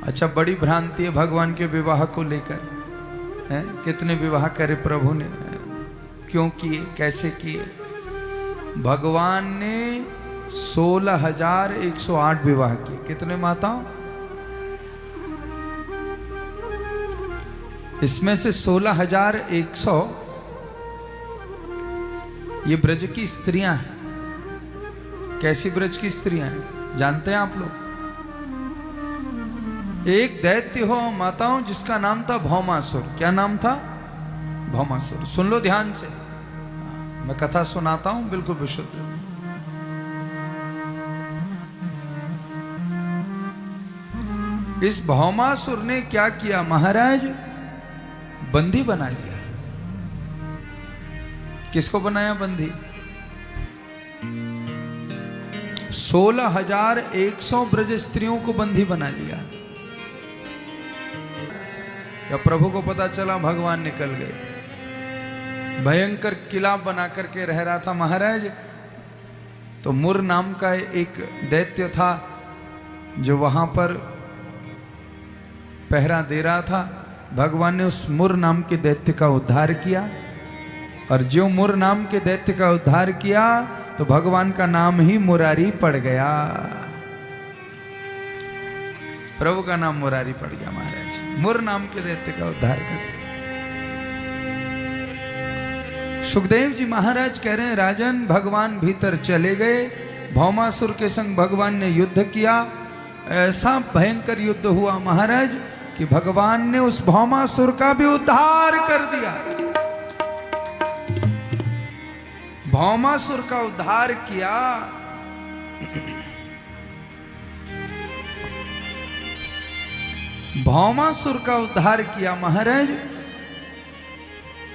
अच्छा, बड़ी भ्रांति है भगवान के विवाह को लेकर, है? कितने विवाह करे प्रभु ने, क्यों किए, कैसे किए? भगवान ने 16,108 विवाह किए। कितने माताओं? इसमें से 16,100 ये ब्रज की स्त्रियां हैं। कैसी ब्रज की स्त्रियां हैं जानते हैं आप लोग? एक दैत्य हो माताओं जिसका नाम था भौमासुर। क्या नाम था? भौमासुर। सुन लो ध्यान से, मैं कथा सुनाता हूं बिल्कुल विशुद्ध। इस भौमासुर ने क्या किया महाराज? बंदी बना लिया। किसको बनाया बंदी? 16,100 ब्रज स्त्रियों को बंदी बना लिया। या प्रभु को पता चला भगवान निकल गए। भयंकर किला बना करके रह रहा था महाराज। तो मुर नाम का एक दैत्य था जो वहां पर पहरा दे रहा था। भगवान ने उस मुर नाम के दैत्य का उद्धार किया, और जो मुर नाम के दैत्य का उद्धार किया तो भगवान का नाम ही मुरारी पड़ गया। प्रभु का नाम मुरारी पड़ गया महाराज। मुर नाम के दैत्य का उद्धार कर दिया। सुखदेव जी महाराज कह रहे हैं, राजन भगवान भीतर चले गए। भौमासुर के संग भगवान ने युद्ध किया। ऐसा भयंकर युद्ध हुआ महाराज कि भगवान ने उस भौमासुर का भी उद्धार कर दिया। भौमासुर का उद्धार किया। भौमासुर का उद्धार किया महाराज।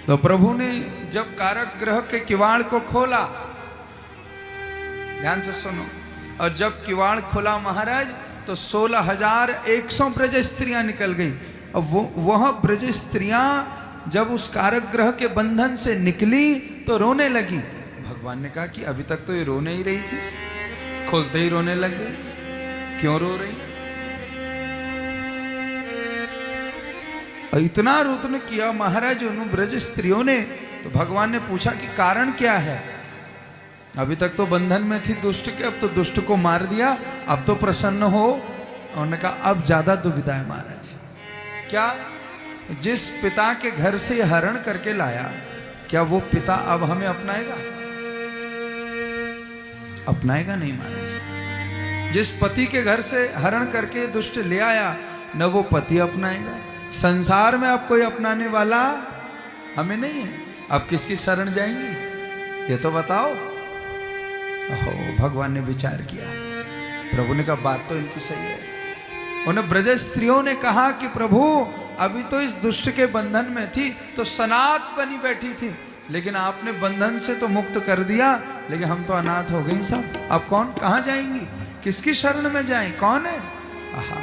तो प्रभु ने जब कारागृह के किवाड़ को खोला, ध्यान से सुनो, और जब किवाड़ खुला महाराज तो 16,100 ब्रज स्त्रियां निकल गई। और वह ब्रज स्त्रियां जब उस कारागृह के बंधन से निकली तो रोने लगी। भगवान ने कहा कि अभी तक तो ये रो नहीं रही थी, खोलते ही रोने लग गई। क्यों रो रही? इतना रोदन किया महाराज उन ब्रज स्त्रियों ने। तो भगवान ने पूछा कि कारण क्या है? अभी तक तो बंधन में थी दुष्ट के, अब तो दुष्ट को मार दिया, अब तो प्रसन्न हो। उन्होंने कहा अब ज्यादा दुविधा है महाराज। क्या? जिस पिता के घर से हरण करके लाया, क्या वो पिता अब हमें अपनाएगा? अपनाएगा नहीं महाराज। जिस पति के घर से हरण करके दुष्ट ले आया, न वो पति अपनाएगा। संसार में अब कोई अपनाने वाला हमें नहीं है। अब किसकी शरण जाएंगे ये तो बताओ। ओहो, भगवान ने विचार किया। प्रभु ने कहा बात तो इनकी सही है। उन्हें ब्रज स्त्रियों ने कहा कि प्रभु अभी तो इस दुष्ट के बंधन में थी तो सनात बनी बैठी थी, लेकिन आपने बंधन से तो मुक्त कर दिया, लेकिन हम तो अनाथ हो गई सब। अब कौन कहाँ जाएंगी? किसकी शरण में जाएं? कौन है? आहा,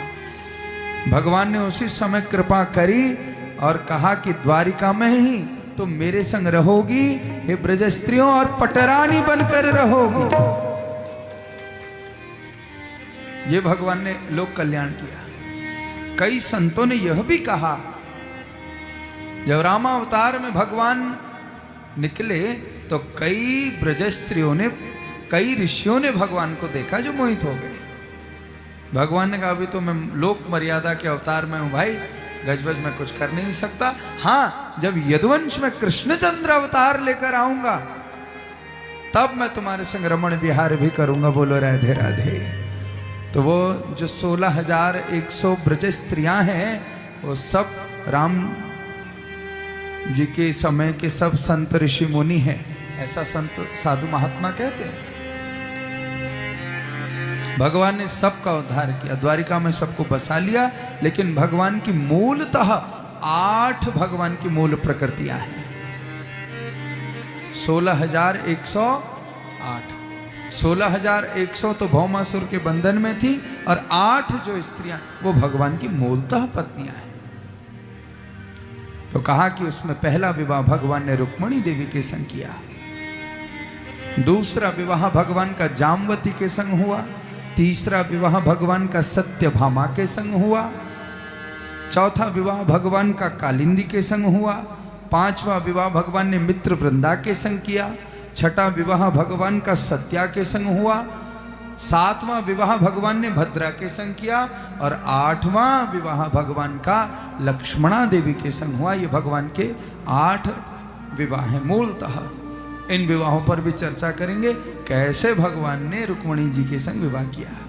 भगवान ने उसी समय कृपा करी और कहा कि द्वारिका में ही तुम मेरे संग रहोगी हे ब्रज स्त्रियों, और पटरानी बनकर रहोगी। ये भगवान ने लोक कल्याण किया। कई संतों ने यह भी कहा, जब रामावतार में भगवान निकले तो कई ब्रज स्त्रियों ने, कई ऋषियों ने भगवान को देखा जो मोहित हो गए। भगवान ने कहा अभी तो मैं लोक मर्यादा के अवतार में हूं भाई, गजबज में कुछ कर नहीं सकता। हाँ, जब यदुवंश में कृष्णचंद्र अवतार लेकर आऊंगा तब मैं तुम्हारे संग रमण विहार भी करूंगा। बोलो राधे राधे। तो वो जो 16,100 ब्रज स्त्रियां हैं वो सब राम जी के समय के सब संत ऋषि मुनि हैं, ऐसा संत साधु महात्मा कहते हैं। भगवान ने सबका उद्धार किया, द्वारिका में सबको बसा लिया। लेकिन भगवान की मूलतः 8 भगवान की मूल प्रकृतियां हैं। 16,108। 16,100 तो भौमासुर के बंधन में थी, और 8 जो स्त्रियां वो भगवान की मूलतः पत्नियां हैं। तो कहा कि उसमें पहला विवाह भगवान ने रुक्मणी देवी के संग किया, दूसरा विवाह भगवान का जामवती के संग हुआ, तीसरा विवाह भगवान का सत्यभामा के संग हुआ, चौथा विवाह भगवान का कालिंदी के संग हुआ। पांचवा विवाह भगवान ने मित्र वृंदा के संग किया। छठा विवाह भगवान का सत्या के संग हुआ। सातवां विवाह भगवान ने भद्रा के संग किया। और आठवां विवाह भगवान का लक्ष्मणा देवी के संग हुआ। ये भगवान के 8 विवाह हैं। मूलतः इन विवाहों पर भी चर्चा करेंगे, कैसे भगवान ने रुक्मिणी जी के संग विवाह किया।